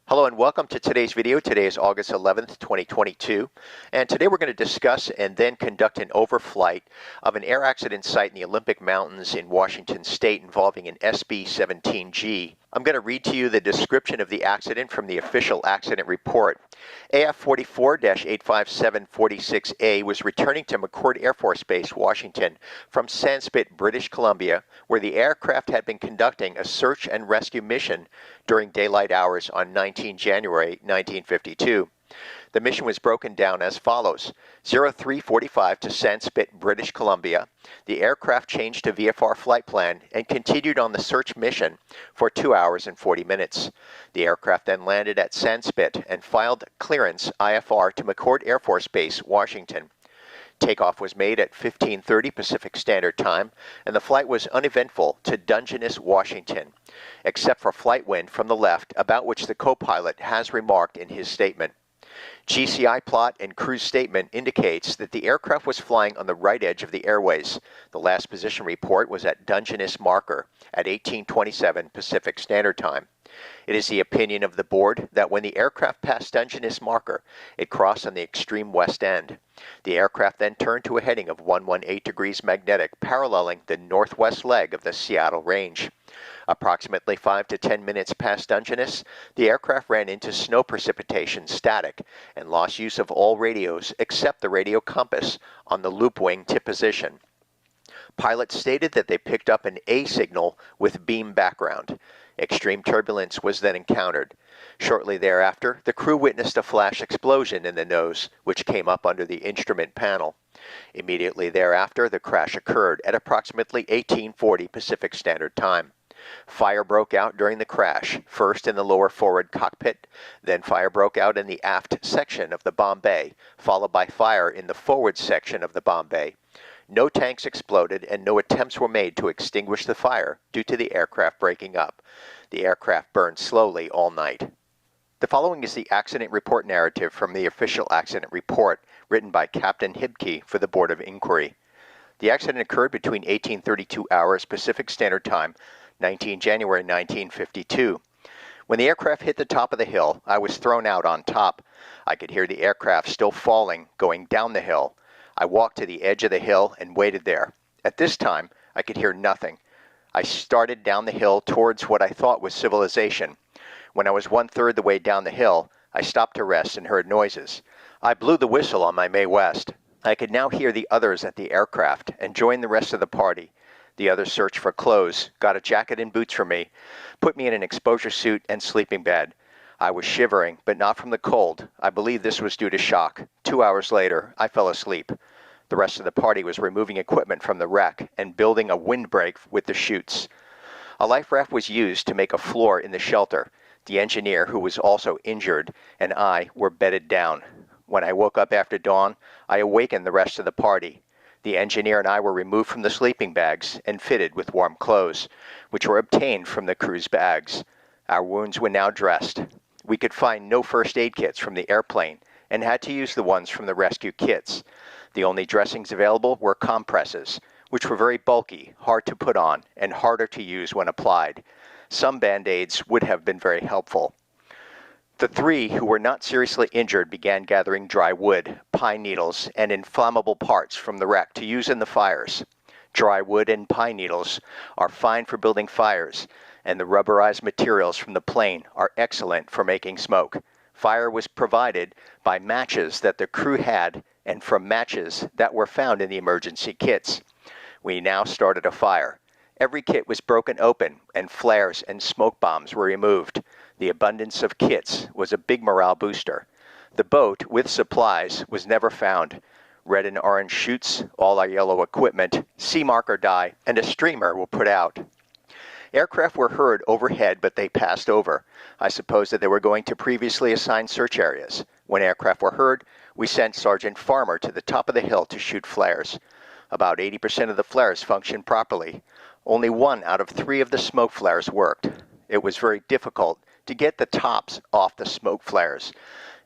Hello and welcome to today's video. Today is August 11th, 2022, and today we're going to discuss and then conduct an overflight of an air accident site in the Olympic Mountains in Washington State involving an B-17G. I'm going to read to you the description of the accident from the official accident report. AF 44-85746A was returning to McChord Air Force Base, Washington, from Sandspit, British Columbia, where the aircraft had been conducting a search and rescue mission during daylight hours on 19 January 1952. The mission was broken down as follows. 0345 to Sandspit, British Columbia. The aircraft changed to VFR flight plan and continued on the search mission for 2 hours and 40 minutes. The aircraft then landed at Sandspit and filed clearance IFR to McChord Air Force Base, Washington. Takeoff was made at 15:30 Pacific Standard Time, and the flight was uneventful to Dungeness, Washington, except for flight wind from the left, about which the co-pilot has remarked in his statement. GCI plot and cruise statement indicates that the aircraft was flying on the right edge of the airways. The last position report was at Dungeness marker at 18:27 Pacific Standard Time. It is the opinion of the board that when the aircraft passed Dungeness marker, it crossed on the extreme west end. The aircraft then turned to a heading of 118 degrees magnetic, paralleling the northwest leg of the Seattle range. Approximately 5 to 10 minutes past Dungeness, the aircraft ran into snow precipitation static and lost use of all radios except the radio compass on the loop wing tip position. Pilots stated that they picked up an A signal with beam background. Extreme turbulence was then encountered. Shortly thereafter, the crew witnessed a flash explosion in the nose, which came up under the instrument panel. Immediately thereafter, the crash occurred at approximately 18:40 Pacific Standard Time. Fire broke out during the crash, first in the lower forward cockpit, then fire broke out in the aft section of the bomb bay, followed by fire in the forward section of the bomb bay. No tanks exploded and no attempts were made to extinguish the fire due to the aircraft breaking up. The aircraft burned slowly all night. The following is the accident report narrative from the official accident report written by Captain Hibke for the Board of Inquiry. The accident occurred between 18:32 hours Pacific Standard Time, 19 January 1952. When the aircraft hit the top of the hill, I was thrown out on top. I could hear the aircraft still falling, going down the hill. I walked to the edge of the hill and waited there. At this time, I could hear nothing. I started down the hill towards what I thought was civilization. When I was 1/3 the way down the hill, I stopped to rest and heard noises. I blew the whistle on my Mae West. I could now hear the others at the aircraft and joined the rest of the party. The others searched for clothes, got a jacket and boots for me, put me in an exposure suit and sleeping bag. I was shivering, but not from the cold. I believe this was due to shock. 2 hours later, I fell asleep. The rest of the party was removing equipment from the wreck and building a windbreak with the chutes. A life raft was used to make a floor in the shelter. The engineer, who was also injured, and I were bedded down. When I woke up after dawn, I awakened the rest of the party. The engineer and I were removed from the sleeping bags and fitted with warm clothes, which were obtained from the crew's bags. Our wounds were now dressed. We could find no first aid kits from the airplane and had to use the ones from the rescue kits. The only dressings available were compresses, which were very bulky, hard to put on, and harder to use when applied. Some Band-Aids would have been very helpful. The three who were not seriously injured began gathering dry wood, pine needles, and inflammable parts from the wreck to use in the fires. Dry wood and pine needles are fine for building fires, and the rubberized materials from the plane are excellent for making smoke. Fire was provided by matches that the crew had and from matches that were found in the emergency kits. We now started a fire. Every kit was broken open and flares and smoke bombs were removed. The abundance of kits was a big morale booster. The boat, with supplies, was never found. Red and orange chutes, all our yellow equipment, sea marker dye, and a streamer were put out. Aircraft were heard overhead, but they passed over. I suppose that they were going to previously assigned search areas. When aircraft were heard, we sent Sergeant Farmer to the top of the hill to shoot flares. About 80% of the flares functioned properly. Only 1 out of 3 of the smoke flares worked. It was very difficult to get the tops off the smoke flares.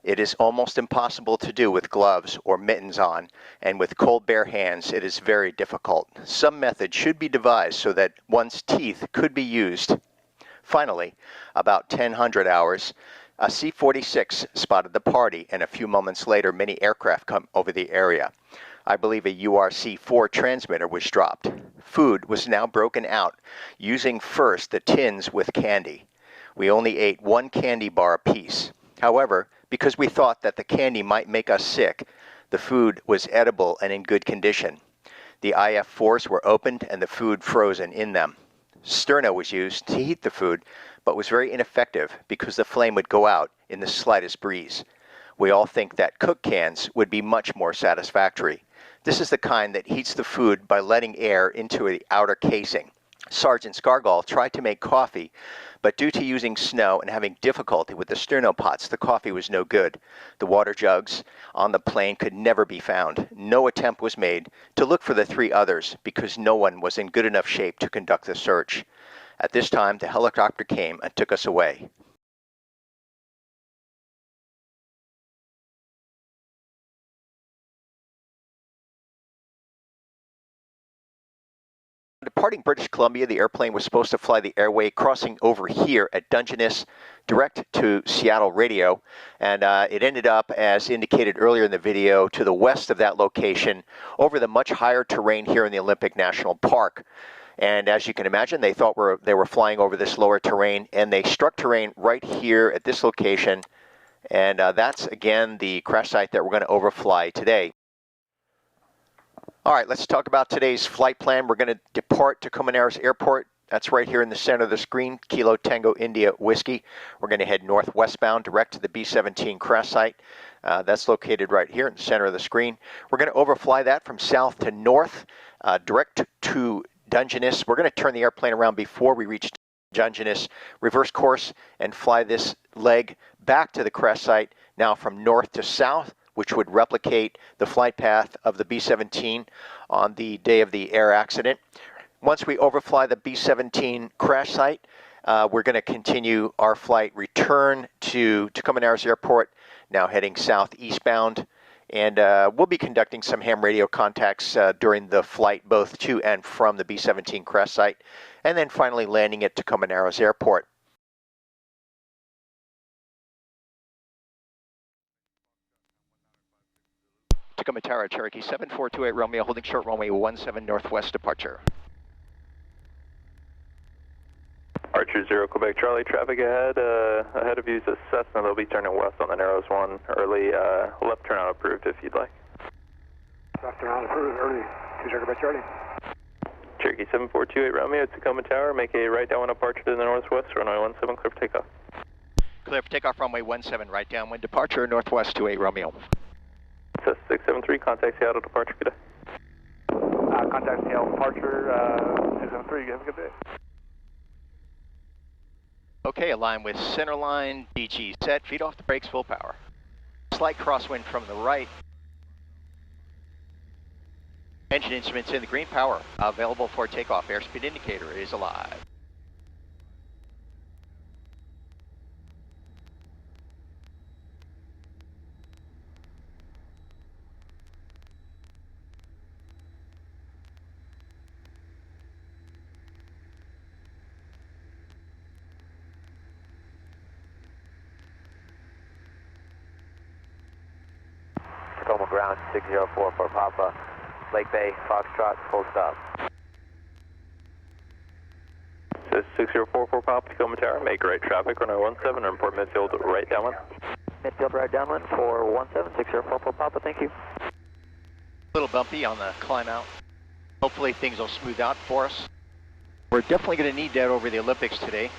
It is almost impossible to do with gloves or mittens on, and with cold bare hands it is very difficult. Some method should be devised so that one's teeth could be used. Finally, about 1000 hours, A C-46 spotted the party, and a few moments later, many aircraft come over the area. I believe a URC-4 transmitter was dropped. Food was now broken out, using first the tins with candy. We only ate one candy bar apiece. However, because we thought that the candy might make us sick, the food was edible and in good condition. The IF-4s were opened and the food frozen in them. Sterno was used to heat the food, but was very ineffective because the flame would go out in the slightest breeze. We all think that cook cans would be much more satisfactory. This is the kind that heats the food by letting air into the outer casing. Sergeant Scargall tried to make coffee, but due to using snow and having difficulty with the sterno pots, the coffee was no good. The water jugs on the plane could never be found. No attempt was made to look for the three others because no one was in good enough shape to conduct the search. At this time, the helicopter came and took us away. Departing British Columbia, the airplane was supposed to fly the airway crossing over here at Dungeness, direct to Seattle Radio, and it ended up, as indicated earlier in the video, to the west of that location, over the much higher terrain here in the Olympic National Park. And as you can imagine, they thought they were flying over this lower terrain, and they struck terrain right here at this location, and that's, again, the crash site that we're going to overfly today. All right, let's talk about today's flight plan. We're going to depart to Comaneros Airport. That's right here in the center of the screen, Kilo Tango India Whiskey. We're going to head northwestbound direct to the B-17 crash site. That's located right here in the center of the screen. We're going to overfly that from south to north, direct to Dungeness. We're going to turn the airplane around before we reach Dungeness, reverse course, and fly this leg back to the crash site, now from north to south, which would replicate the flight path of the B-17 on the day of the air accident. Once we overfly the B-17 crash site, we're going to continue our flight return to Comaneros Airport, now heading southeastbound. And we'll be conducting some ham radio contacts during the flight, both to and from the B-17 crash site, and then finally landing at Comaneros Airport. Tacoma Tower, Cherokee 7428 Romeo, holding short runway 17 northwest departure. Archer 0, Quebec Charlie, traffic ahead. Ahead of you is a Cessna. They'll be turning west on the Narrows 1. Early left turnout approved if you'd like. Left turnout approved, early 2 Quebec Charlie. Cherokee 7428 Romeo, Tacoma Tower. Make a right downwind departure to the northwest, runway 17, clear for takeoff. Clear for takeoff, runway 17, right downwind departure, northwest 28 Romeo. Cessna 673, contact Seattle departure, good day. Contact Seattle departure, 673, have a good day. Okay, align with center line, DG set, feet off the brakes, full power. Slight crosswind from the right. Engine instruments in the green, power available for takeoff. Airspeed indicator is alive. Tacoma ground 6044 Papa, Lake Bay, Foxtrot, full stop. Says 6044 Papa, Tacoma Tower, make right traffic, runway 17, report midfield right downwind. Midfield right downwind for 17604 Papa, thank you. A little bumpy on the climb out. Hopefully things will smooth out for us. We're definitely going to need that over the Olympics today.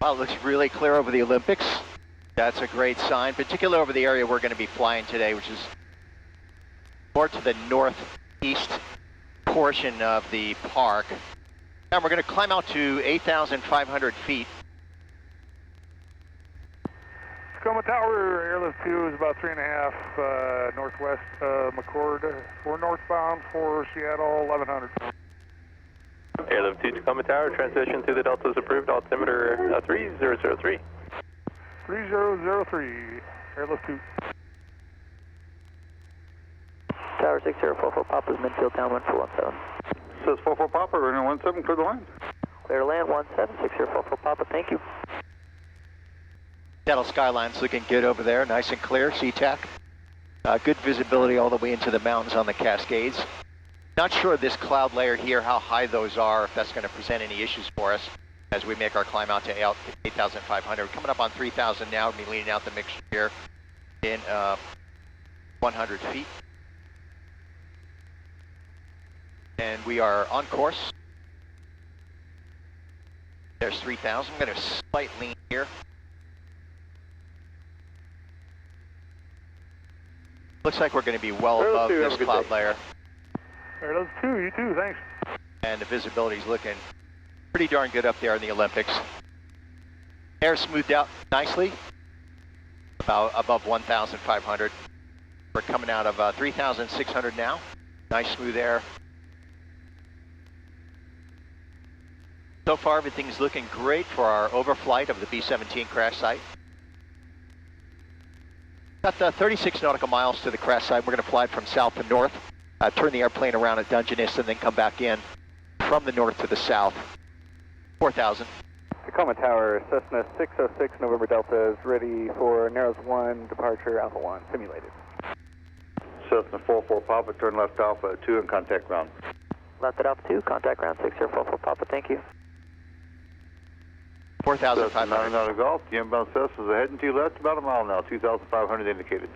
Wow, it looks really clear over the Olympics. That's a great sign, particularly over the area we're going to be flying today, which is more to the northeast portion of the park. And we're going to climb out to 8,500 feet. Tacoma Tower, airlift 2 is about 3.5 northwest McCord. 4 northbound for Seattle, 1100. Airlift 2 Tacoma Tower, transition to the Delta is approved, altimeter 3003. 3003, Airlift 2. Tower 6044 Papa's midfield downwind for 17. Says 44 Papa, running 17, clear the line. Clear land 17, 6044 Papa, thank you. Seattle skyline's looking good over there, nice and clear, SeaTac. Good visibility all the way into the mountains on the Cascades. Not sure this cloud layer here, how high those are, if that's going to present any issues for us as we make our climb out to 8,500. Coming up on 3,000 now, we'll be leaning out the mixture here in 100 feet. And we are on course. There's 3,000. I'm going to slight lean here. Looks like we're going to be well above this cloud layer. Airlift 2, you too, thanks. And the visibility's looking pretty darn good up there in the Olympics. Air smoothed out nicely, about above 1,500. We're coming out of 3,600 now. Nice smooth air. So far, everything's looking great for our overflight of the B-17 crash site. Got 36 nautical miles to the crash site. We're going to fly from south to north, turn the airplane around at Dungeness, and then come back in from the north to the south. 4,000. Tacoma Tower, Cessna 606 November Delta is ready for Narrows 1, departure Alpha 1, simulated. Cessna 44 Papa, turn left Alpha 2 and contact ground. Left at Alpha 2, contact ground 6044 Papa, thank you. 4,500. Out of Golf, the inbound Cessna is heading to your left about a mile now, 2,500 indicated.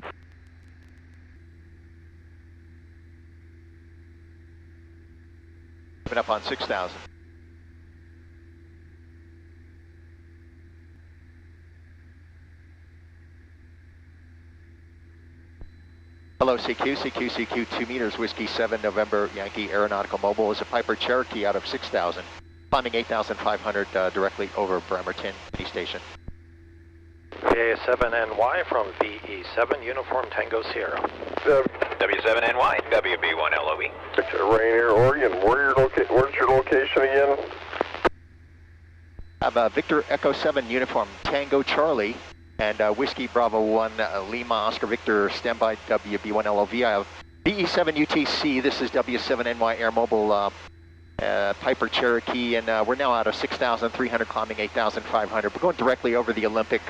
Coming up on 6,000. Hello, CQ, CQ, CQ, 2 meters, Whiskey 7, November, Yankee Aeronautical Mobile is a Piper Cherokee out of 6,000, climbing 8,500 directly over Bremerton City Station. VA7NY from VE7, Uniform Tango Sierra. W7NY, WB1LOE. Rainier, Oregon, where's your location again? I have Victor Echo 7 Uniform Tango Charlie and Whiskey Bravo 1 Lima Oscar Victor standby WB1LOV. I have VE7 UTC, this is W7NY Air Mobile Piper Cherokee, and we're now out of 6,300 climbing 8,500. We're going directly over the Olympic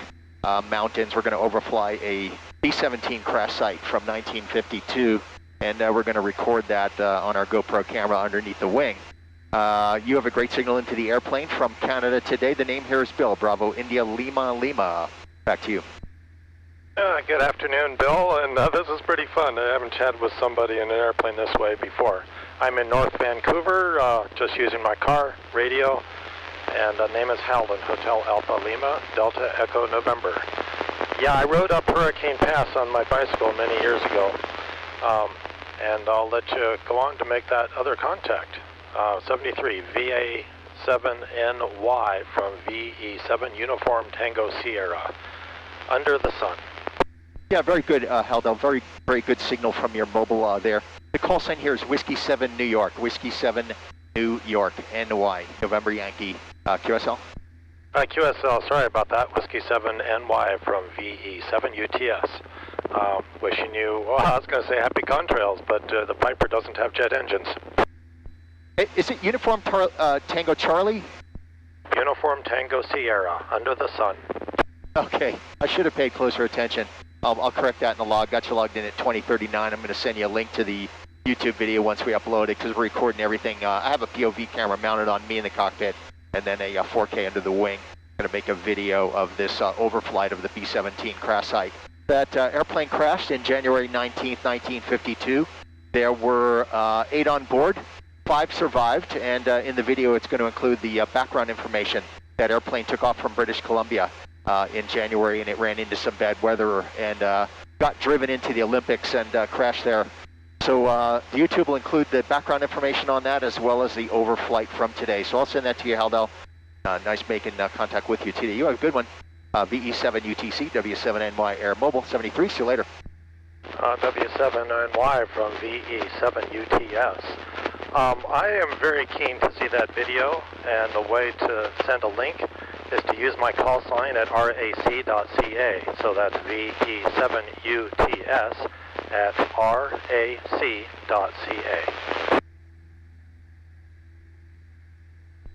mountains. We're going to overfly a B-17 crash site from 1952, and we're going to record that on our GoPro camera underneath the wing. You have a great signal into the airplane from Canada today. The name here is Bill, Bravo India Lima Lima. Back to you. Good afternoon, Bill, and this is pretty fun. I haven't chatted with somebody in an airplane this way before. I'm in North Vancouver, just using my car, radio, and the name is Halden, Hotel Alpha Lima, Delta Echo November. Yeah, I rode up Hurricane Pass on my bicycle many years ago, and I'll let you go on to make that other contact. 73, VA7NY from VE7 Uniform Tango Sierra, under the sun. Yeah, very good, Haldo. Very, very good signal from your mobile there. The call sign here is Whiskey 7 New York, Whiskey 7 New York, NY, November Yankee, QSL? QSL, sorry about that. Whiskey 7 NY from VE7 UTS. Wishing you, well, I was going to say happy contrails, but the Piper doesn't have jet engines. Is it Uniform Tango Charlie? Uniform Tango Sierra, under the sun. Okay, I should have paid closer attention. I'll correct that in the log. Got you logged in at 2039. I'm going to send you a link to the YouTube video once we upload it because we're recording everything. I have a POV camera mounted on me in the cockpit and then a 4K under the wing. I'm going to make a video of this overflight of the B-17 crash site. That airplane crashed in January 19th, 1952. There were 8 on board. 5 survived, and in the video it's going to include the background information. That airplane took off from British Columbia in January, and it ran into some bad weather and got driven into the Olympics and crashed there. So the YouTube will include the background information on that as well as the overflight from today. So I'll send that to you, Haldo. Nice making contact with you today. You have a good one. VE7 UTC, W7NY Air Mobile 73. See you later. W7NY from VE7 UTS. I am very keen to see that video, and the way to send a link is to use my call sign at rac.ca. So that's VE7UTS at rac.ca.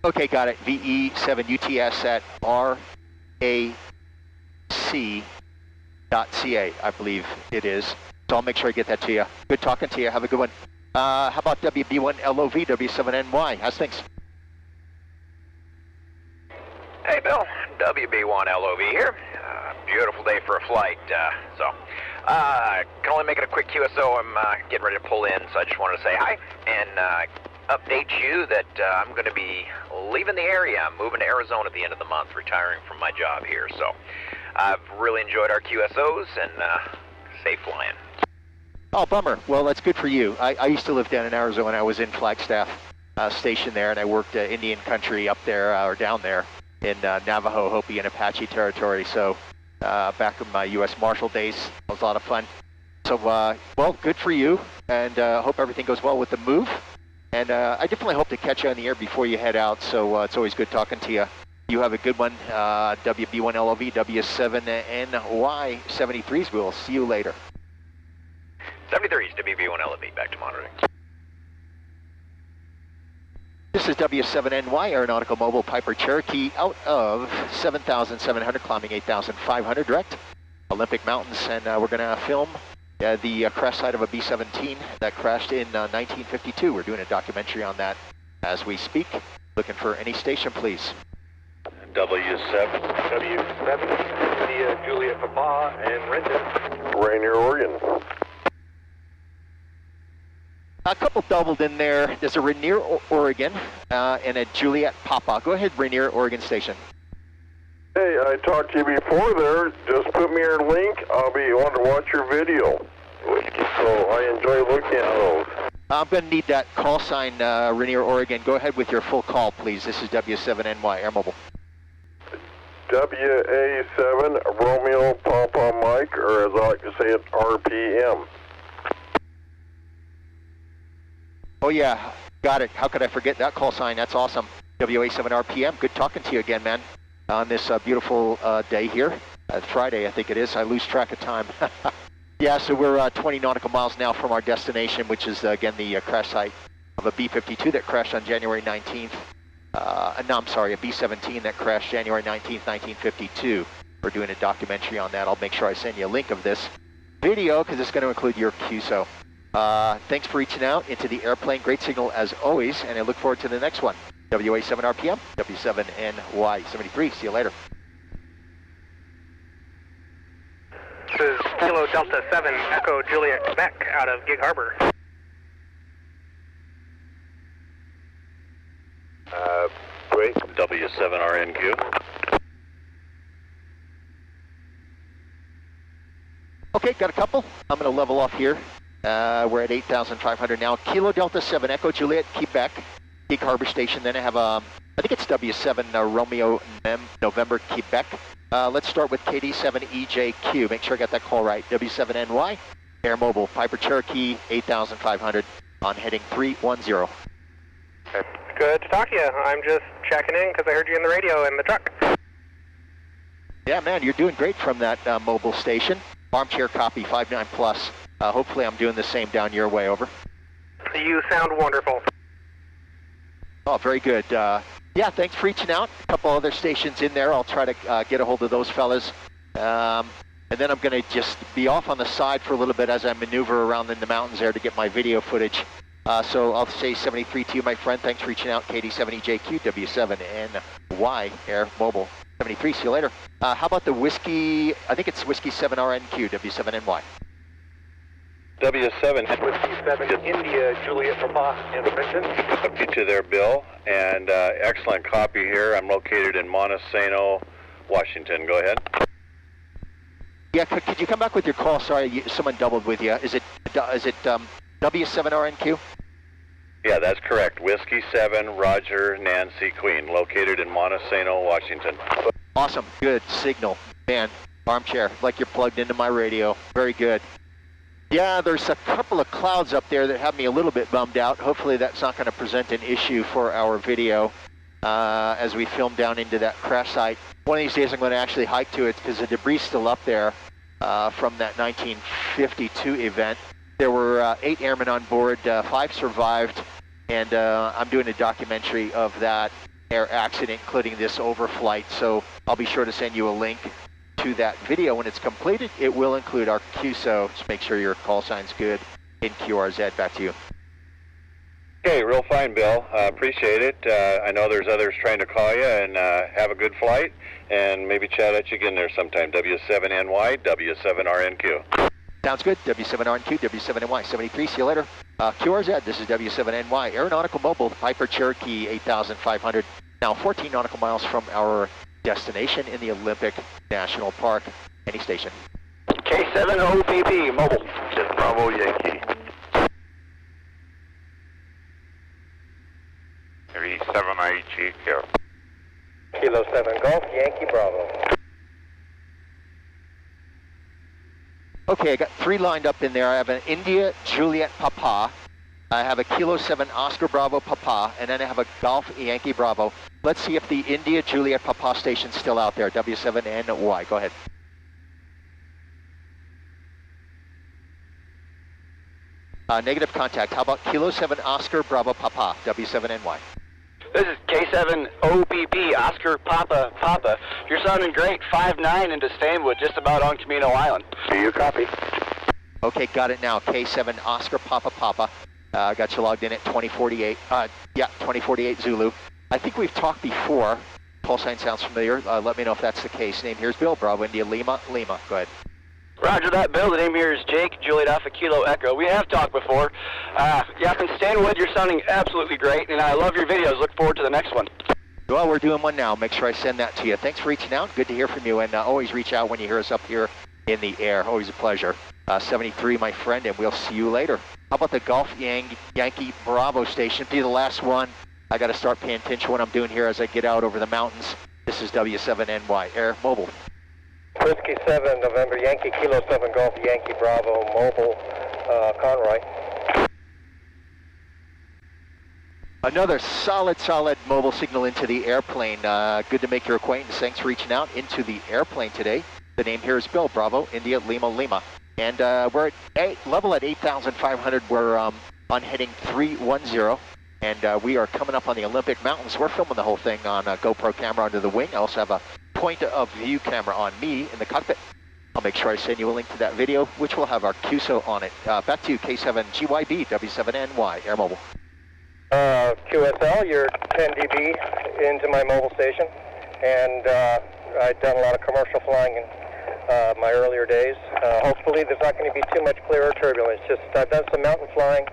Okay, got it. VE7UTS at rac.ca, I believe it is. So I'll make sure I get that to you. Good talking to you. Have a good one. How about WB1LOV, W7NY? How's things? Hey, Bill. WB1LOV here. Beautiful day for a flight. Can only make it a quick QSO. I'm getting ready to pull in, so I just wanted to say hi and update you that I'm going to be leaving the area. I'm moving to Arizona at the end of the month, retiring from my job here. So I've really enjoyed our QSOs and safe flying. Oh, bummer. Well, that's good for you. I used to live down in Arizona. I was in Flagstaff Station there, and I worked Indian country up there, or down there, in Navajo, Hopi, and Apache territory. So back in my U.S. Marshal days, it was a lot of fun. So, well, good for you, and hope everything goes well with the move. And I definitely hope to catch you on the air before you head out, so it's always good talking to you. You have a good one. WB1LOV, W7NY 73s. We'll see you later. 73's WB1LOV, back to monitoring. This is W7NY Aeronautical Mobile Piper Cherokee out of 7,700, climbing 8,500 direct, Olympic Mountains, and we're going to film the crash site of a B-17 that crashed in 1952. We're doing a documentary on that as we speak. Looking for any station, please. W7. W7, India, Juliet, Papa, and Renton. Rainier, Oregon. A couple doubled in there. There's a Rainier, Oregon, and a Juliet Papa. Go ahead, Rainier, Oregon station. Hey, I talked to you before there. Just put me your link. I'll be on to watch your video. So I enjoy looking at those. I'm going to need that call sign, Rainier, Oregon. Go ahead with your full call, please. This is W7NY Air Mobile. WA7 Romeo Papa Mike, or as I like to say it, RPM. Oh yeah, got it. How could I forget that call sign? That's awesome. WA7 RPM. Good talking to you again, man. On this beautiful day here. Friday, I think it is. I lose track of time. Yeah, so we're 20 nautical miles now from our destination, which is, again, the crash site of a B-52 that crashed on January 19th. No, I'm sorry, a B-17 that crashed January 19th, 1952. We're doing a documentary on that. I'll make sure I send you a link of this video because it's going to include your QSO. Thanks for reaching out into the airplane. Great signal as always, and I look forward to the next one. WA7 RPM, W7NY 73. See you later. This is Kilo Delta 7 Echo Juliet, Quebec, out of Gig Harbor. Great. W7RNQ. Okay, got a couple. I'm going to level off here. We're at 8,500 now. Kilo Delta 7 Echo Juliet, Quebec, Gig Harbor Station. Then I have, I think it's W7 Romeo November, Quebec. Let's start with KD7EJQ. Make sure I got that call right. W7NY, Air Mobile, Piper Cherokee, 8,500 on heading 310. Good to talk to you. I'm just checking in because I heard you in the radio in the truck. Yeah, man, you're doing great from that mobile station. Armchair copy 59 plus. Hopefully I'm doing the same down your way, over. You sound wonderful. Oh, very good. Yeah, thanks for reaching out. A couple other stations in there. I'll try to get a hold of those fellas. And then I'm going to just be off on the side for a little bit as I maneuver around in the mountains there to get my video footage. So I'll say 73 to you, my friend. Thanks for reaching out. KD7EJQ, W7NY, Air Mobile. 73, see you later. How about the Whiskey, I think it's Whiskey 7RNQ, W7NY. W7. Whiskey 7, India, Juliet, Papa, and Renton. Up you to there, Bill, and excellent copy here. I'm located in Montesano, Washington. Go ahead. Yeah, could you come back with your call? Sorry, someone doubled with you. Is it W7RNQ? Yeah, that's correct. Whiskey 7, Roger, Nancy, Queen, located in Montesano, Washington. Awesome, good signal. Man, armchair, like you're plugged into my radio. Very good. Yeah, there's a couple of clouds up there that have me a little bit bummed out. Hopefully that's not going to present an issue for our video as we film down into that crash site. One of these days I'm going to actually hike to it because the debris is still up there from that 1952 event. There were 8 airmen on board, 5 survived, and I'm doing a documentary of that air accident, including this overflight, so I'll be sure to send you a link to that video when it's completed. It will include our QSO, just make sure your call sign's good in QRZ. Back to you. Okay, real fine, Bill. Appreciate it. I know there's others trying to call you, and have a good flight, and maybe chat at you again there sometime. W7NY, W7RNQ. Sounds good. W7RNQ, W7NY, 73. See you later. QRZ, this is W7NY, Aeronautical Mobile, Piper Cherokee 8500. Now 14 nautical miles from our destination in the Olympic National Park. Any station. K7 OPP, mobile. Bravo Yankee. 37 GQ. Kilo 7 Golf, Yankee Bravo. Okay, I got 3 lined up in there. I have an India Juliet Papa. I have a Kilo 7 Oscar Bravo Papa, and then I have a Golf Yankee Bravo. Let's see if the India Juliet Papa station's still out there. W7NY. Go ahead. Negative contact. How about Kilo 7 Oscar Bravo Papa, W7NY? This is K7 OPP, Oscar Papa Papa. You're sounding great. 5-9 into Stainwood, just about on Camino Island. Do you copy? Okay, got it now. K7 Oscar Papa Papa. Got you logged in at 2048. Yeah, 2048 Zulu. I think we've talked before. Call sign sounds familiar. Let me know if that's the case. Name here's Bill, Bravo India Lima, Lima. Go ahead. Roger that, Bill. The name here is Jake, Juliet Alpha Kilo Echo. We have talked before. Yeah, up in Stanwood, you're sounding absolutely great, and I love your videos. Look forward to the next one. Well, we're doing one now. Make sure I send that to you. Thanks for reaching out. Good to hear from you, and always reach out when you hear us up here in the air. Always a pleasure. 73, my friend, and we'll see you later. How about the Golf Yankee Bravo station? Be the last one. I got to start paying attention to what I'm doing here as I get out over the mountains. This is W7NY, Air Mobile. Whiskey 7, November, Yankee Kilo 7 Golf, Yankee Bravo, mobile, Conroy. Another solid mobile signal into the airplane. Good to make your acquaintance. Thanks for reaching out into the airplane today. The name here is Bill, Bravo, India, Lima, Lima. And we're at level at 8,500. We're on heading 310. And we are coming up on the Olympic Mountains. We're filming the whole thing on a GoPro camera under the wing. I also have a point of view camera on me in the cockpit. I'll make sure I send you a link to that video, which will have our QSO on it. Back to you, K7 GYB, W7NY, Air Mobile. QSL, you're 10 dB into my mobile station, and I've done a lot of commercial flying in my earlier days. Hopefully there's not going to be too much clear turbulence. Just I've done some mountain flying,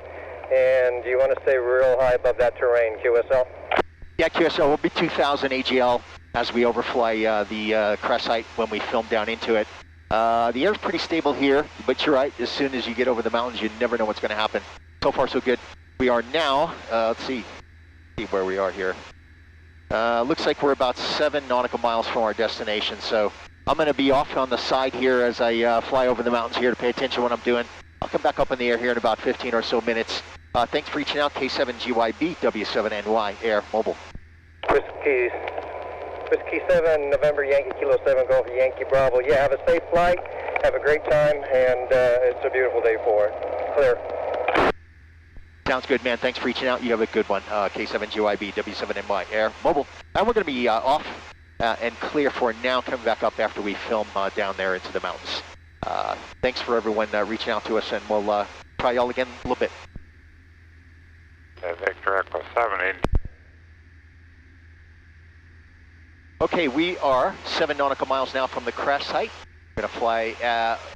and you want to stay real high above that terrain, QSL? Yeah, QSL will be 2,000 AGL as we overfly the crash site when we film down into it. The air's pretty stable here, but you're right, as soon as you get over the mountains, you never know what's going to happen. So far, so good. We are now, let's see where we are here. Looks like we're about 7 nautical miles from our destination, so I'm going to be off on the side here as I fly over the mountains here to pay attention to what I'm doing. I'll come back up in the air here in about 15 or so minutes. Thanks for reaching out, K7GYB, W7NY, Air Mobile. Whiskey 7, November, Yankee Kilo 7, Golf, Yankee Bravo. Yeah, have a safe flight, have a great time, and it's a beautiful day for it. Clear. Sounds good, man. Thanks for reaching out. You have a good one. K7GYB, W7NY, Air Mobile. And we're going to be off and clear for now, coming back up after we film down there into the mountains. Thanks for everyone reaching out to us, and we'll try y'all again in a little bit. Victor Echo 7. Okay, we are 7 nautical miles now from the crash site. We're going to fly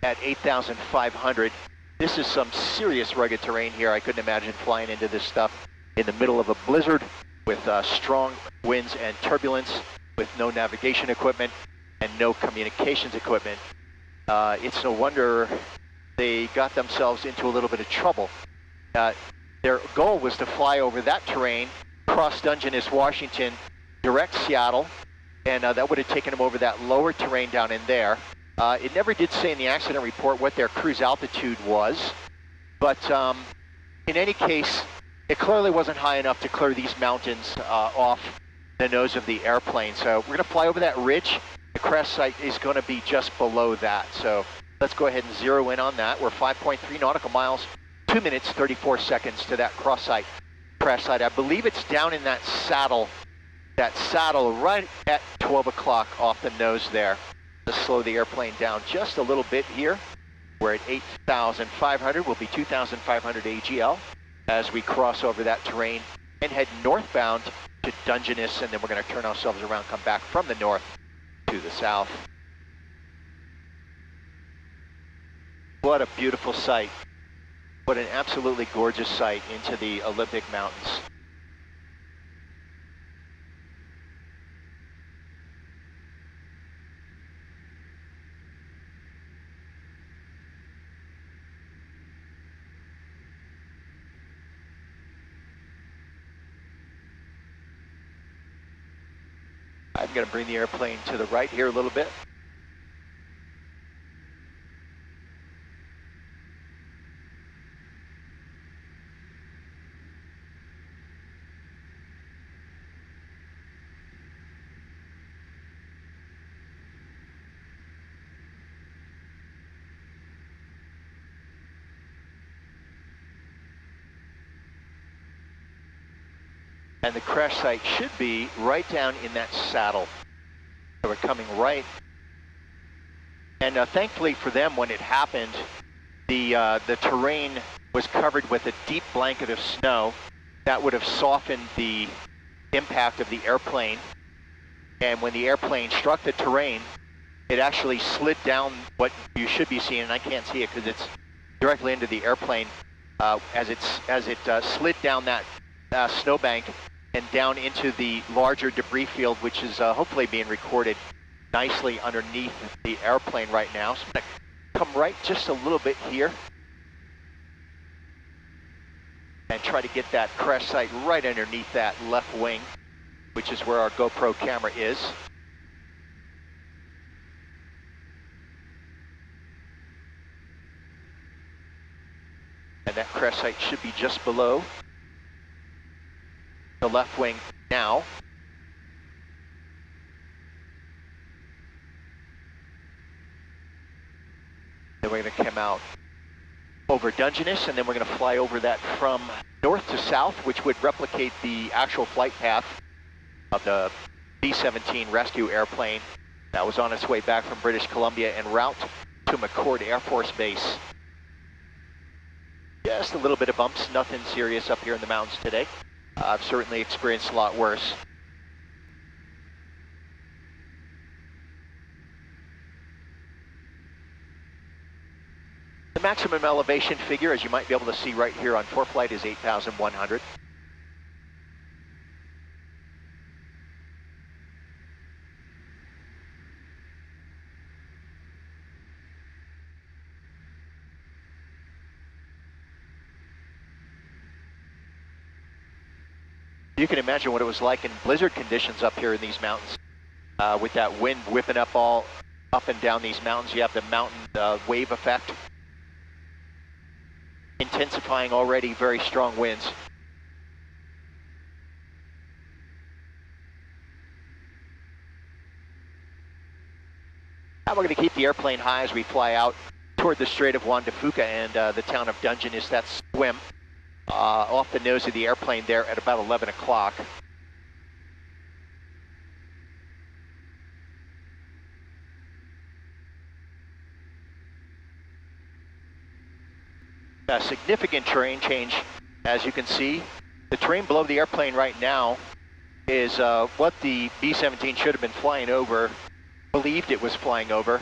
at 8,500. This is some serious rugged terrain here. I couldn't imagine flying into this stuff in the middle of a blizzard with strong winds and turbulence, with no navigation equipment and no communications equipment. It's no wonder they got themselves into a little bit of trouble. Their goal was to fly over that terrain, cross Dungeness, Washington, direct Seattle, and that would have taken them over that lower terrain down in there. It never did say in the accident report what their cruise altitude was, but in any case, it clearly wasn't high enough to clear these mountains off the nose of the airplane. So we're going to fly over that ridge. The crash site is going to be just below that. So let's go ahead and zero in on that. We're 5.3 nautical miles, 2 minutes, 34 seconds to that crash site. I believe it's down in that saddle right at 12 o'clock off the nose there. Let's slow the airplane down just a little bit here. We're at 8,500, we'll be 2,500 AGL as we cross over that terrain and head northbound to Dungeness, and then we're going to turn ourselves around, come back from the north to the south. What a beautiful sight. What an absolutely gorgeous sight into the Olympic Mountains. I'm going to bring the airplane to the right here a little bit. And the crash site should be right down in that saddle. So we're coming right. And thankfully for them, when it happened, the terrain was covered with a deep blanket of snow that would have softened the impact of the airplane. And when the airplane struck the terrain, it actually slid down what you should be seeing, and I can't see it because it's directly into the airplane, as it slid down that snowbank and down into the larger debris field, which is hopefully being recorded nicely underneath the airplane right now. So I'm going to come right just a little bit here and try to get that crash site right underneath that left wing, which is where our GoPro camera is. And that crash site should be just below the left wing now. Then we're going to come out over Dungeness, and then we're going to fly over that from north to south, which would replicate the actual flight path of the B-17 rescue airplane that was on its way back from British Columbia en route to McCord Air Force Base. Just a little bit of bumps, nothing serious up here in the mountains today. I've certainly experienced a lot worse. The maximum elevation figure, as you might be able to see right here on ForeFlight, is 8,100. You can imagine what it was like in blizzard conditions up here in these mountains. With that wind whipping up and down these mountains, you have the mountain wave effect, intensifying already very strong winds. Now we're going to keep the airplane high as we fly out toward the Strait of Juan de Fuca and the town of Dungeness. That's swim. Off the nose of the airplane there at about 11 o'clock. A significant terrain change, as you can see. The terrain below the airplane right now is what the B-17 should have been flying over, believed it was flying over.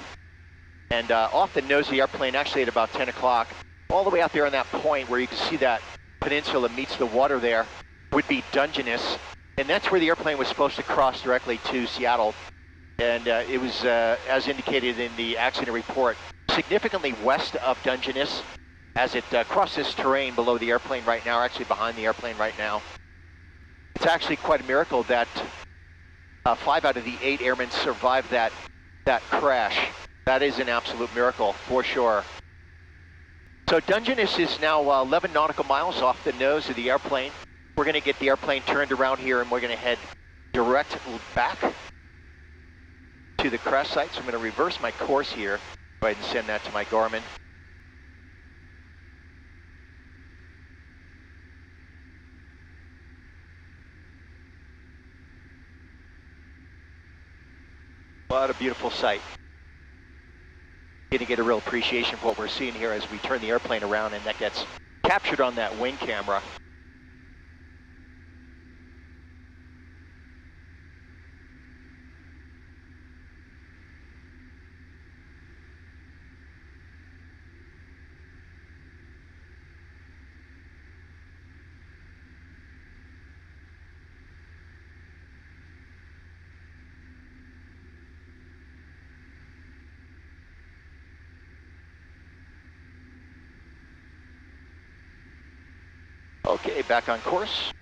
And off the nose of the airplane, actually at about 10 o'clock, all the way out there on that point where you can see that peninsula meets the water there, would be Dungeness, and that's where the airplane was supposed to cross directly to Seattle. And it was, as indicated in the accident report, significantly west of Dungeness as it crosses terrain below the airplane right now, or actually behind the airplane right now. It's actually quite a miracle that 5 out of the 8 airmen survived that crash. That is an absolute miracle, for sure. So Dungeness is now 11 nautical miles off the nose of the airplane. We're going to get the airplane turned around here, and we're going to head direct back to the crash site. So I'm going to reverse my course here. Go ahead and send that to my Garmin. What a beautiful sight. Going to get a real appreciation for what we're seeing here as we turn the airplane around, and that gets captured on that wing camera. Okay, back on course.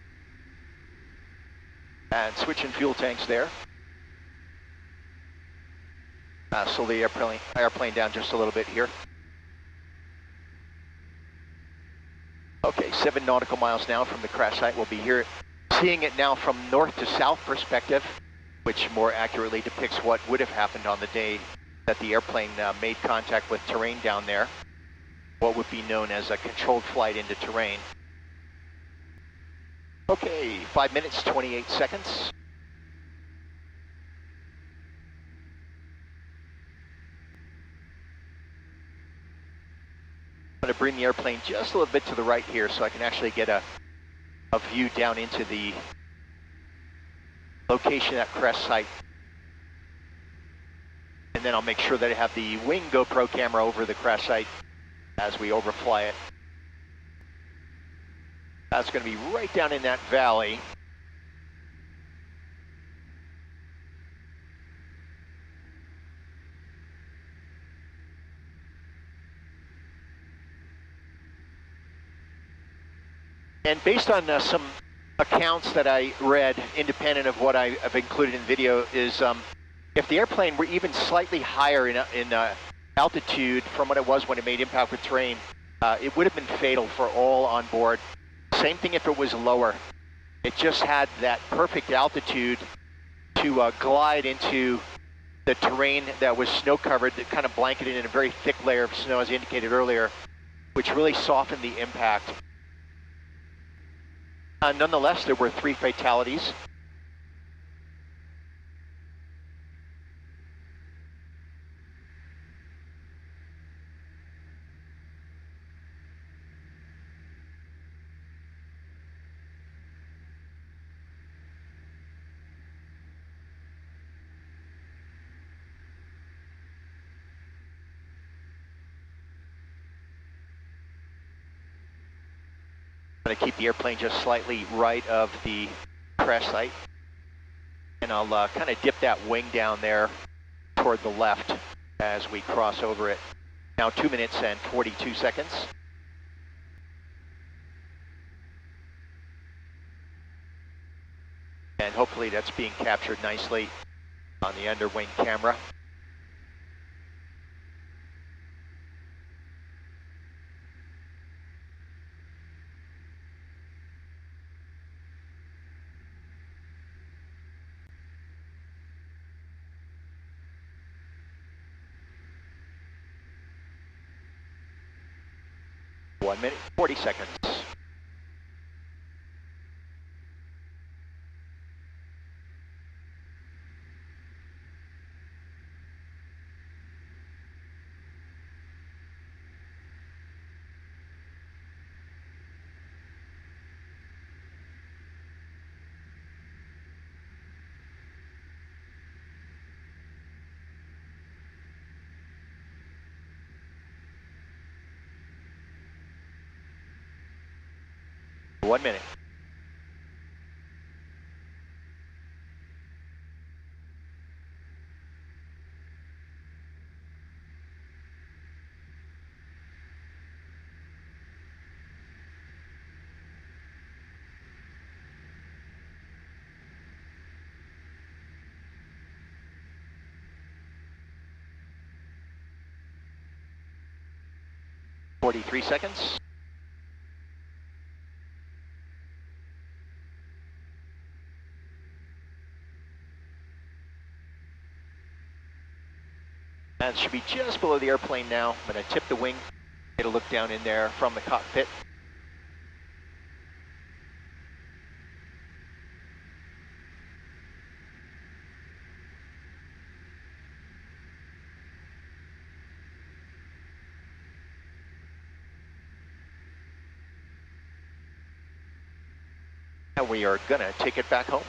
And switching fuel tanks there. Slow the airplane down just a little bit here. Okay, 7 nautical miles now from the crash site. We'll be here seeing it now from north to south perspective, which more accurately depicts what would have happened on the day that the airplane made contact with terrain down there. What would be known as a controlled flight into terrain. Okay, 5 minutes, 28 seconds. I'm going to bring the airplane just a little bit to the right here so I can actually get a view down into the location at crash site. And then I'll make sure that I have the wing GoPro camera over the crash site as we overfly it. That's going to be right down in that valley. And based on some accounts that I read, independent of what I've included in the video, is if the airplane were even slightly higher in altitude from what it was when it made impact with terrain, it would have been fatal for all on board. Same thing if it was lower. It just had that perfect altitude to glide into the terrain that was snow covered, that kind of blanketed in a very thick layer of snow, as indicated earlier, which really softened the impact. Nonetheless, there were 3 fatalities. I'm going to keep the airplane just slightly right of the crash site, and I'll kind of dip that wing down there toward the left as we cross over it. Now 2 minutes and 42 seconds. And hopefully that's being captured nicely on the underwing camera. One minute, 40 seconds. One minute. 43 seconds. And should be just below the airplane now. I'm going to tip the wing, get a look down in there from the cockpit. And we are going to take it back home.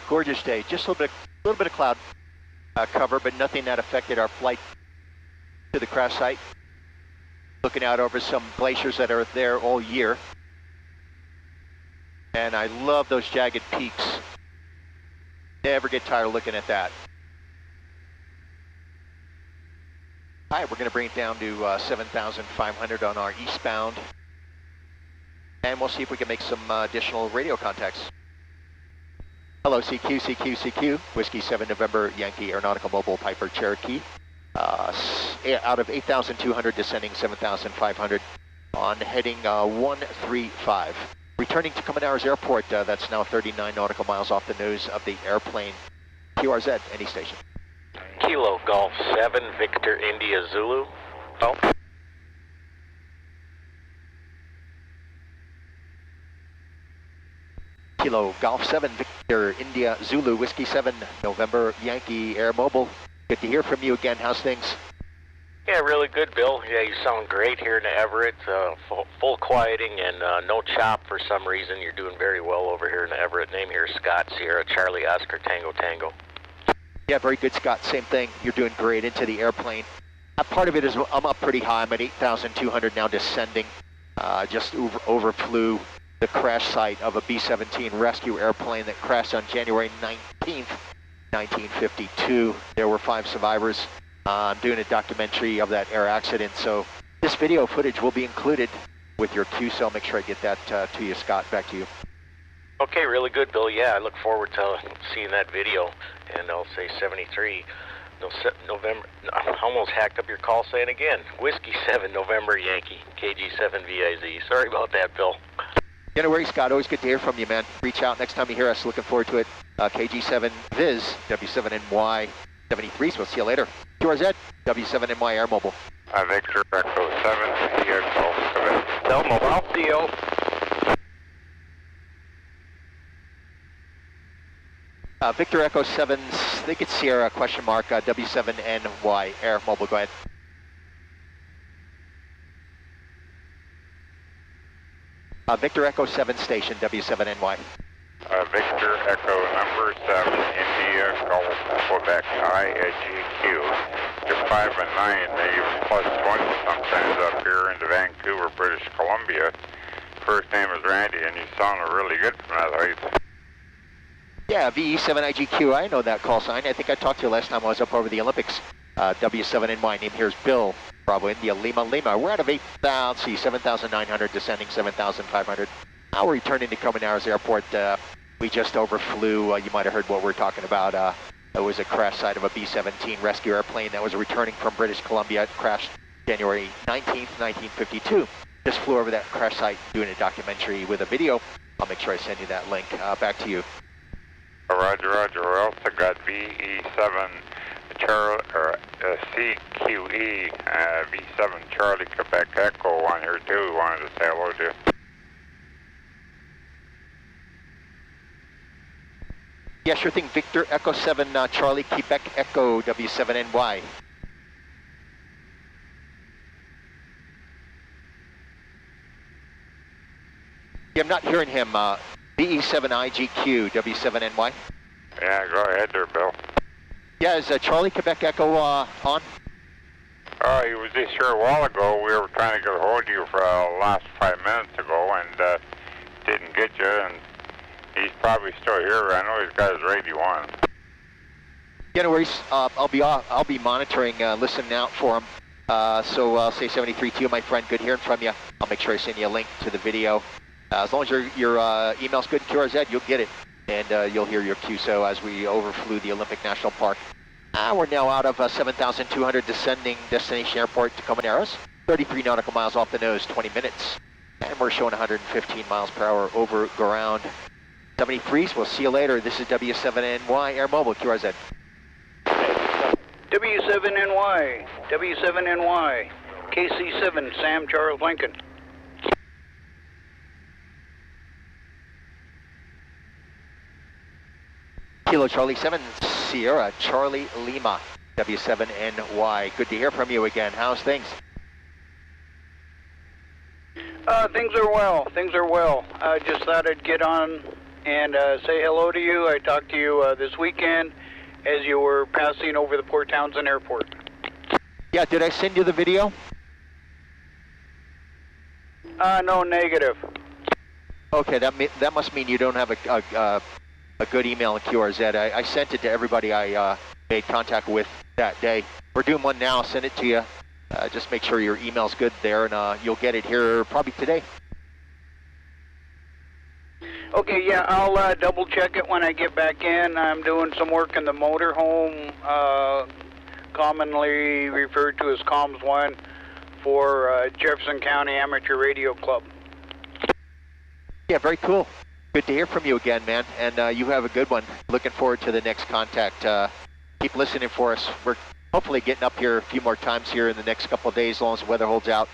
Gorgeous day. Just a little bit of cloud cover, but nothing that affected our flight to the crash site. Looking out over some glaciers that are there all year. And I love those jagged peaks. Never get tired of looking at that. All right, we're going to bring it down to 7,500 on our eastbound. And we'll see if we can make some additional radio contacts. Hello, CQ, CQ, CQ, Whiskey 7 November, Yankee Aeronautical Mobile Piper Cherokee. Out of 8,200, descending 7,500 on heading 135. Returning to Comandares Airport, that's now 39 nautical miles off the nose of the airplane. QRZ, any station. Kilo Golf 7, Victor India Zulu. Oh. Kilo Golf 7, Victor India Zulu, Whiskey 7, November Yankee Air Mobile. Good to hear from you again. How's things? Yeah, really good, Bill. Yeah, you sound great here in Everett. Full quieting and no chop for some reason. You're doing very well over here in Everett. Name here is Scott Sierra, Charlie Oscar Tango Tango. Yeah, very good, Scott. Same thing. You're doing great into the airplane. Part of it is I'm up pretty high. I'm at 8,200 now, descending. Just overflew the crash site of a B-17 rescue airplane that crashed on January 19th, 1952. There were 5 survivors. I'm doing a documentary of that air accident, so this video footage will be included with your Q-cell. Make sure I get that to you, Scott. Back to you. Okay, really good, Bill. Yeah, I look forward to seeing that video. And I'll say 73, November, I almost hacked up your call saying again, Whiskey 7, November Yankee, KG7 VIZ. Sorry about that, Bill. Yeah, no worries, Scott. Always good to hear from you, man. Reach out next time you hear us. Looking forward to it. KG7 Viz, W7NY 73, so we'll see you later. QRZ, W7NY Air Mobile. Victor Echo 7, Sierra Golf 7. No mobile. Deal. Victor Echo 7, I think it's Sierra, question mark, W7NY Air Mobile. Go ahead. Victor Echo 7 station, W7NY. Victor Echo number 7, India Golf Quebec IGQ. They're 5 and 9, they +1 sometimes up here into Vancouver, British Columbia. First name is Randy, and you sounded really good from that height. Yeah, VE7IGQ, I know that call sign. I think I talked to you last time I was up over the Olympics. W7NY, name here is Bill, Bravo India, Lima, Lima. We're out of 7,900, descending 7,500. Now we're returning to Comandares Airport. We just overflew, you might have heard what we're talking about. It was a crash site of a B-17 rescue airplane that was returning from British Columbia. It crashed January 19th, 1952. Just flew over that crash site doing a documentary with a video. I'll make sure I send you that link. Back to you. Roger, Roger. We also got VE7 CQE V7 Charlie Quebec Echo on here too. Wanted to say hello to you. Yeah, sure thing. Victor Echo 7 Charlie Quebec Echo W7NY. Yeah, I'm not hearing him. BE7IGQ, W7NY. Yeah, go ahead there, Bill. Yeah, is Charlie Quebec Echo on? He was just here a while ago. We were trying to get a hold of you for the last 5 minutes ago and didn't get you, and he's probably still here. I know he's got his radio on. Yeah, no worries. I'll be monitoring, listening out for him. So I'll say 73 to you, my friend. Good hearing from you. I'll make sure I send you a link to the video. As long as your email's good in QRZ, you'll get it, and you'll hear your QSO as we overflew the Olympic National Park. We're now out of 7,200 descending destination airport, Tacoma Narrows. 33 nautical miles off the nose, 20 minutes. And we're showing 115 miles per hour over ground. 73s, we'll see you later. This is W7NY Air Mobile, QRZ. W7NY, W7NY, KC7, Sam Charles Lincoln. Kilo Charlie 7, Sierra Charlie Lima, W7NY. Good to hear from you again. How's things? Things are well. Things are well. I just thought I'd get on and say hello to you. I talked to you this weekend as you were passing over the Port Townsend Airport. Yeah, did I send you the video? No, negative. Okay, that must mean you don't have a good email in QRZ. I sent it to everybody I made contact with that day. We're doing one now. Send it to you. Just make sure your email's good there, and you'll get it here probably today. Okay, yeah, I'll double check it when I get back in. I'm doing some work in the motorhome, commonly referred to as Comms 1 for Jefferson County Amateur Radio Club. Yeah, very cool. Good to hear from you again, man, and you have a good one. Looking forward to the next contact. Keep listening for us. We're hopefully getting up here a few more times here in the next couple of days, as long as the weather holds out.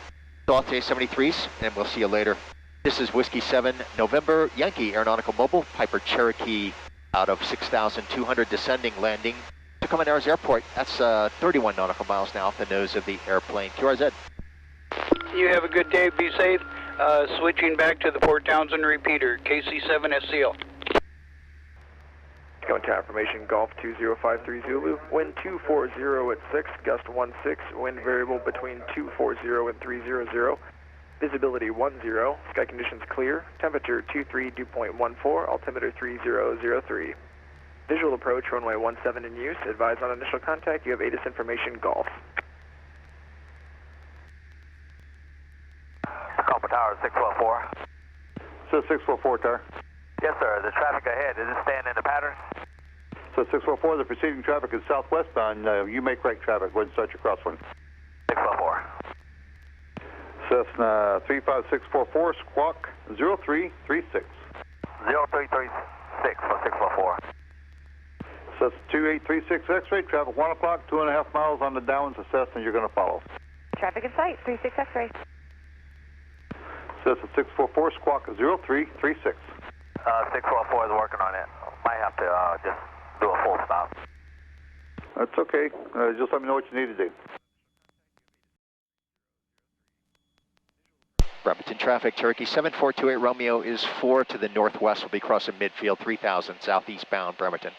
So I'll say 73s, and we'll see you later. This is Whiskey 7, November, Yankee Aeronautical Mobile, Piper Cherokee, out of 6,200 descending, landing, Tacoma Narrows Airport. That's 31 nautical miles now off the nose of the airplane. QRZ. You have a good day. Be safe. Switching back to the Port Townsend repeater, KC7 SCL. Going to information, Golf 2053 Zulu, wind 240 at 6, gust 16, wind variable between 240 and 300, visibility 10, sky conditions clear, temperature 23 dew point 14, altimeter 3003. Visual approach, runway 17 in use, advise on initial contact, you have ATIS information, Golf. Tacoma Tower 614. So 614 Tower. Yes, sir. The traffic ahead, is it staying in the pattern? So 614, the preceding traffic is southwestbound. You make right traffic. Go ahead and start your crosswind. 614. Cessna 35644, squawk 0336. 0336 for 614. Cessna 2836 X-ray, traffic 1 o'clock, 2.5 miles on the downwind to Cessna you're going to follow. Traffic in sight, 36 X-ray. Cessna 644, squawk 0336. 614 is working on it. Might have to just do a full stop. That's okay. Just let me know what you need to do. Bremerton traffic, Cherokee 7428 Romeo is 4 to the northwest. Will be crossing midfield 3000 southeastbound Bremerton.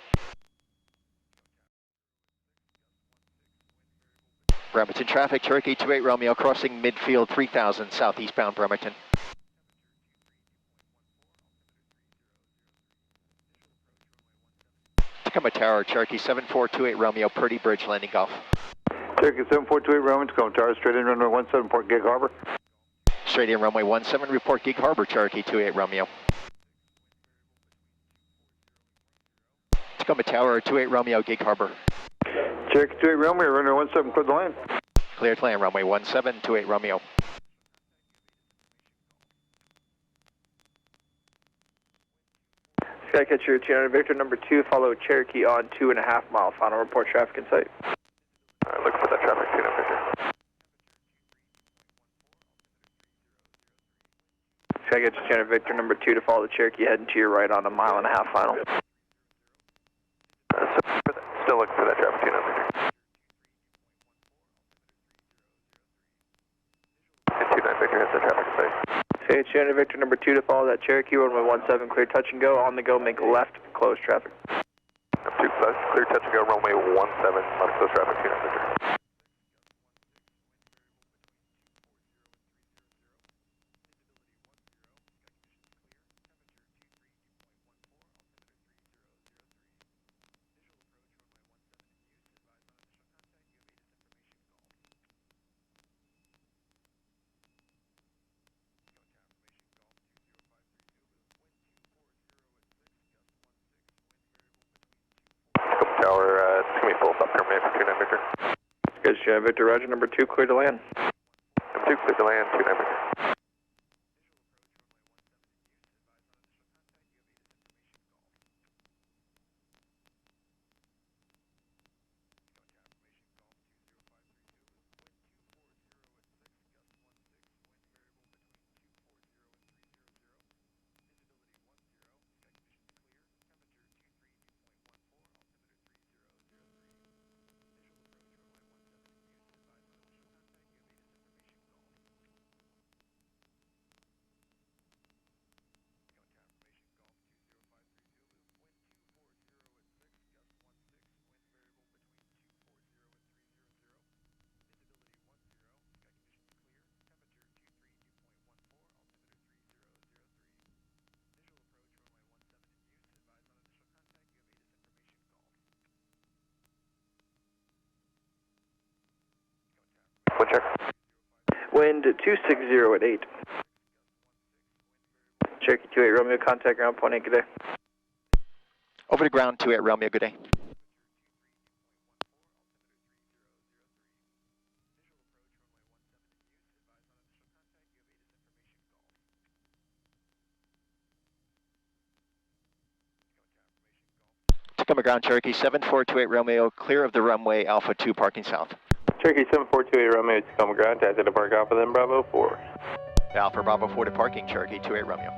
Bremerton traffic, Cherokee 28 Romeo crossing midfield 3000 southeastbound Bremerton. Tacoma Tower, Cherokee 7428 Romeo, Purdy Bridge, landing Golf. Cherokee 7428 Romeo, Tacoma Tower, straight in runway 17, Port Gig Harbor. Straight in runway 17, report Gig Harbor, Cherokee 28 Romeo. Tacoma Tower, 28 Romeo, Gig Harbor. Cherokee 28 Romeo, runway 17, clear the lane. Cleared to land, runway 17, 28 Romeo. Skycatcher 200 Victor number 2, follow Cherokee on 2.5 mile, final report traffic in sight. Look for that traffic, 200 Victor. Skycatcher 200 Victor number 2 to follow the Cherokee heading to your right on 1.5 miles final. Still looking for that traffic, 200 Victor. 29 Victor, hits the traffic in sight. Okay, Chandler Victor number 2 to follow that Cherokee, runway 17, clear touch and go. On the go, make left, close traffic. 2 clear touch and go, runway 17, left close traffic, Chandler Victor. Tower, it's going to be full stop terminate for 29 Victor. Good, Chandler Victor, roger, number 2, clear to land. Number 2, clear to land, 29 Victor. Wind check. Wind 260 at 8. Cherokee 28 Romeo, contact ground point 8, good day. Over to ground 28 Romeo, good day. Tacoma ground Cherokee 7428 Romeo, clear of the runway Alpha 2 parking south. Cherokee 7428 Romeo, Tacoma ground, taxi to park Alpha, then Bravo 4. Alpha Bravo 4 to parking, Cherokee 28 Romeo.